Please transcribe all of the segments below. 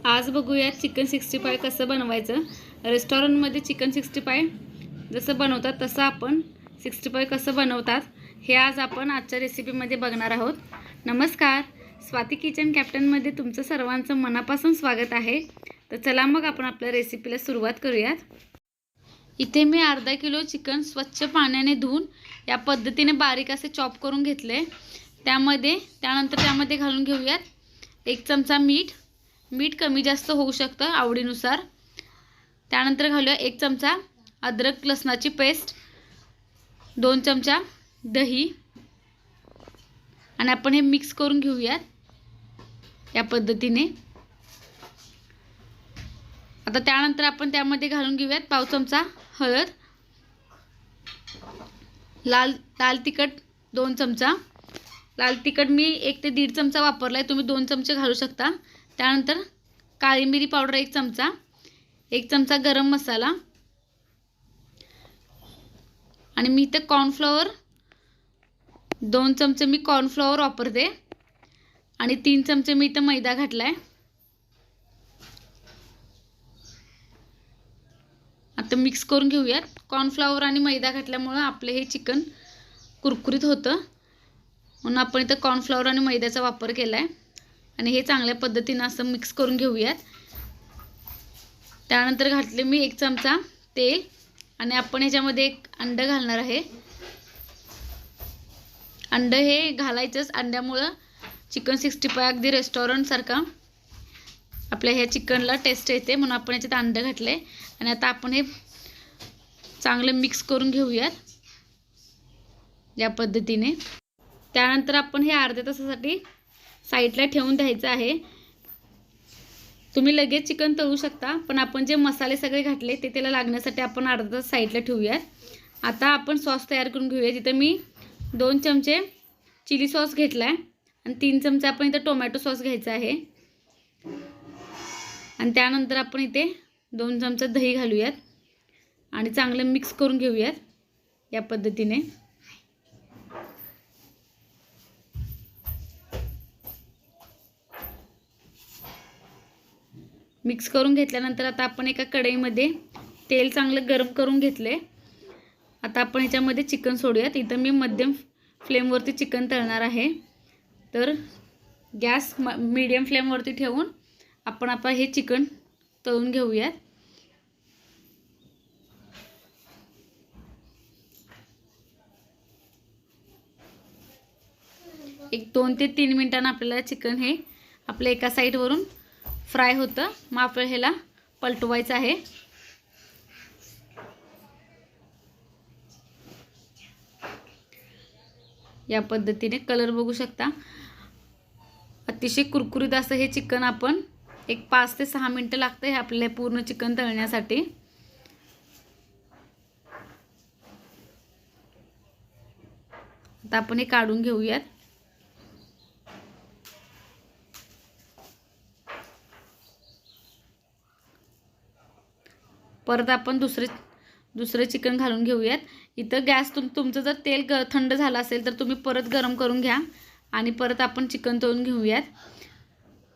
आज बघूया चिकन 65 कसं बनवायचं। रेस्टॉरंटमध्ये चिकन 65 जसं बनवतात तसं आपण 65 कसं बनवतात हे आज आपण आजच्या रेसिपीमध्ये बघणार आहोत। नमस्कार, स्वाती किचन कॅप्टनमध्ये तुमचं सर्वांचं मनापासून स्वागत आहे। तर चला मग आपण आपल्या रेसिपीला सुरुवात करूयात। इथे मी अर्धा किलो चिकन स्वच्छ पाण्याने धुवून या पद्धतीने बारीक असे चॉप करून घेतले। त्यानंतर त्यामध्ये घालून घेऊयात 1 चमचा मीठ कमी जास्त होऊ शकतं आवडीनुसार। त्यानंतर घालूया 1 चमचा अद्रक लसणाची पेस्ट, 2 चमचा दही आणि आपण हे मिक्स करून घेऊयात या पद्धतीने। आता त्यानंतर आपण त्यामध्ये घालून घेऊयात पाव चमचा हळद, लाल तिखट 2 चमचा। लाल तिखट मी 1 ते 1.5 चमचा वापरलाय, तुम्ही 2 चमचे घालू शकता। त्यानंतर काळी मिरी पावडर 1 चमचा, 1 चमचा गरम मसाला आणि मी इथे कॉर्नफ्लॉवर 2 चमचे मी कॉर्नफ्लॉवर वापरते आणि 3 चमचे मी इथे मैदा घातलाय। आता मिक्स करून घेऊयात। कॉर्नफ्लॉवर आणि मैदा घातल्यामुळे आपले हे चिकन कुरकुरीत होतं, म्हणून आपण इथे कॉर्नफ्लॉवर आणि मैद्याचा वापर केलाय आणि हे चांगल्या पद्धतीने असं मिक्स करून घेऊयात। त्यानंतर घातले मी 1 चमचा तेल आणि आपण ह्याच्यामध्ये 1 अंड घालणार आहे। अंड हे घालायचंच, अंड्यामुळे चिकन 65 अगदी रेस्टॉरंट सारखा आपल्या ह्या चिकनला टेस्ट येते, म्हणून आपण याच्यात अंड घातले आणि आता आपण हे चांगले मिक्स करून घेऊयात या पद्धतीने। त्यानंतर आपण हे अर्ध्या तासासाठी साईडला ठेवून द्यायचं आहे। तुम्ही लगेच चिकन तळू शकता, पण आपण जे मसाले सगळे घातले ते त्याला लागण्यासाठी आपण अर्धा तास साईडला ठेवूयात। आता आपण सॉस तयार करून घेऊया। तिथे मी 2 चमचे चिली सॉस घेतलाय आणि 3 चमचे आपण इथे टोमॅटो सॉस घ्यायचा आहे आणि त्यानंतर आपण इथे 2 चमचे दही घालूयात आणि चांगलं मिक्स करून घेऊयात या पद्धतीने। मिक्स करून घेतल्यानंतर आता आपण एका कढईमध्ये तेल चांगलं गरम करून घेतले। आता आपण ह्याच्यामध्ये चिकन सोडूयात। इथं मी मध्यम फ्लेमवरती चिकन तळणार आहे, तर गॅस मीडियम फ्लेमवरती ठेवून आपण आता हे चिकन तळून घेऊयात। एक 2 ते 3 मिनिटांना आपल्याला चिकन हे आपल्या एका साईडवरून फ्राय होतं, मग आपल्याला ह्याला पलटवायचं आहे। या पद्धतीने कलर बघू शकता, अतिशय कुरकुरीत असं हे चिकन आपण एक 5 ते 6 मिनिटं लागतं हे आपल्याला पूर्ण चिकन तळण्यासाठी। आता आपण हे काढून घेऊयात। परत आपण दुसरे चिकन घालून घेऊयात। इथं गॅस तुमचं जर तेल थंड झालं असेल तर तुम्ही परत गरम करून घ्या आणि परत आपण चिकन तळून घेऊयात।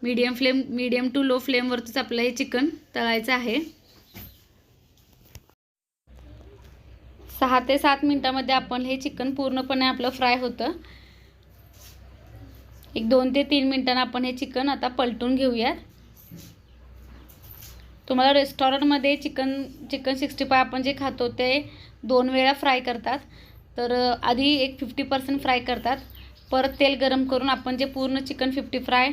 मीडियम टू लो फ्लेमवरतीच आपलं हे चिकन तळायचं आहे। 6 ते 7 मिनिटांमध्ये आपण हे चिकन पूर्णपणे आपलं फ्राय होतं। एक 2 ते 3 मिनिटांना आपण हे चिकन आता पलटून घेऊयात। तुम्हाला रेस्टॉरंटमध्ये चिकन 65 आपण जे खातो ते 2 वेळा फ्राय करतात, तर आधी एक 50% फ्राय करतात, परत तेल गरम करून आपण जे पूर्ण चिकन 50 फ्राय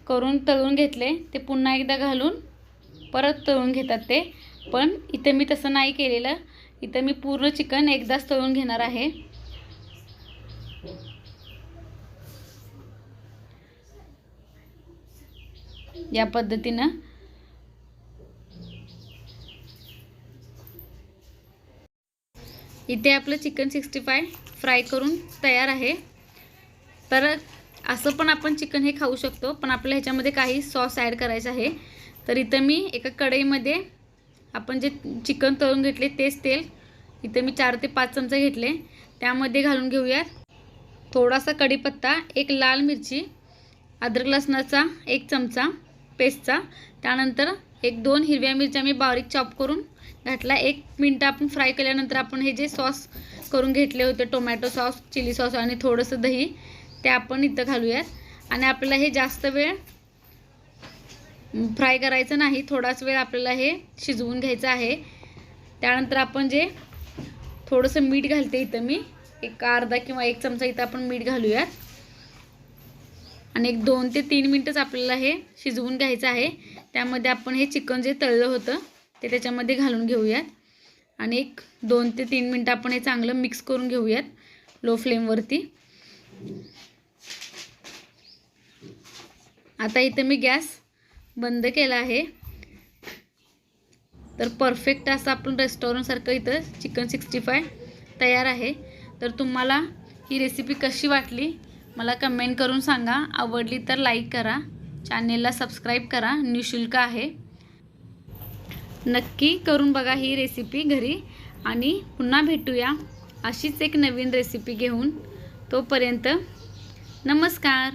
करून तळून घेतले ते पुन्हा एकदा घालून परत तळून घेतात ते। पण इथे मी तसं नाही केलेलं, इथे मी पूर्ण चिकन एकदाच तळून घेणार आहे। या पद्धतीनं इथे आपलं चिकन 65 फ्राय करून तयार आहे। तर असं पण आपण चिकन हे खाऊ शकतो, पण आपल्याला ह्याच्यामध्ये काही सॉस ॲड करायचं आहे। तर इथं मी एका कढईमध्ये आपण जे चिकन तळून घेतले तेच तेल इथे मी 4 ते 5 चमचे घेतले, त्यामध्ये घालून घेऊयात थोडासा कढीपत्ता, 1 लाल मिरची, अद्रक लसणाचा 1 चमचा, पेस्टचा। त्यानंतर 1-2 हिरव्या मिरच्या मी बारीक चॉप करून घातला। 1 मिनिट आपण फ्राय केल्यानंतर आपण हे जे सॉस करून घेतले होते, टोमॅटो सॉस, चिली सॉस आणि थोडंसं दही, ते आपण इथं घालूयात। आणि आपल्याला हे जास्त वेळ फ्राय करायचं नाही, थोडाच वेळ आपल्याला हे शिजवून घ्यायचं आहे। त्यानंतर आपण जे थोडंसं मीठ घालते इथं मी, एक अर्धा किंवा 1 चमचा इथं आपण मीठ घालूयात। आणि 2 ते 3 मिनिटच आपल्याला हे शिजवून घ्यायचं आहे। त्यामध्ये आपण हे चिकन जे तळलं होतं ते त्याच्यामध्ये घालून घेऊयात आणि 2 ते 3 मिनिटं आपण हे चांगलं मिक्स करून घेऊयात लो फ्लेमवरती। आता इथं मी गॅस बंद केला आहे। तर परफेक्ट असं आपण रेस्टॉरंटसारखं इथं चिकन 65 तयार आहे। तर तुम्हाला ही रेसिपी कशी वाटली मला कमेंट करून सांगा। आवडली तर लाईक करा, चॅनेलला सबस्क्राईब करा, निःशुल्क आहे। नक्की करून बघा ही रेसिपी घरी आणि पुन्हा भेटूया अशीच एक नवीन रेसिपी घेऊन। तोपर्यंत नमस्कार।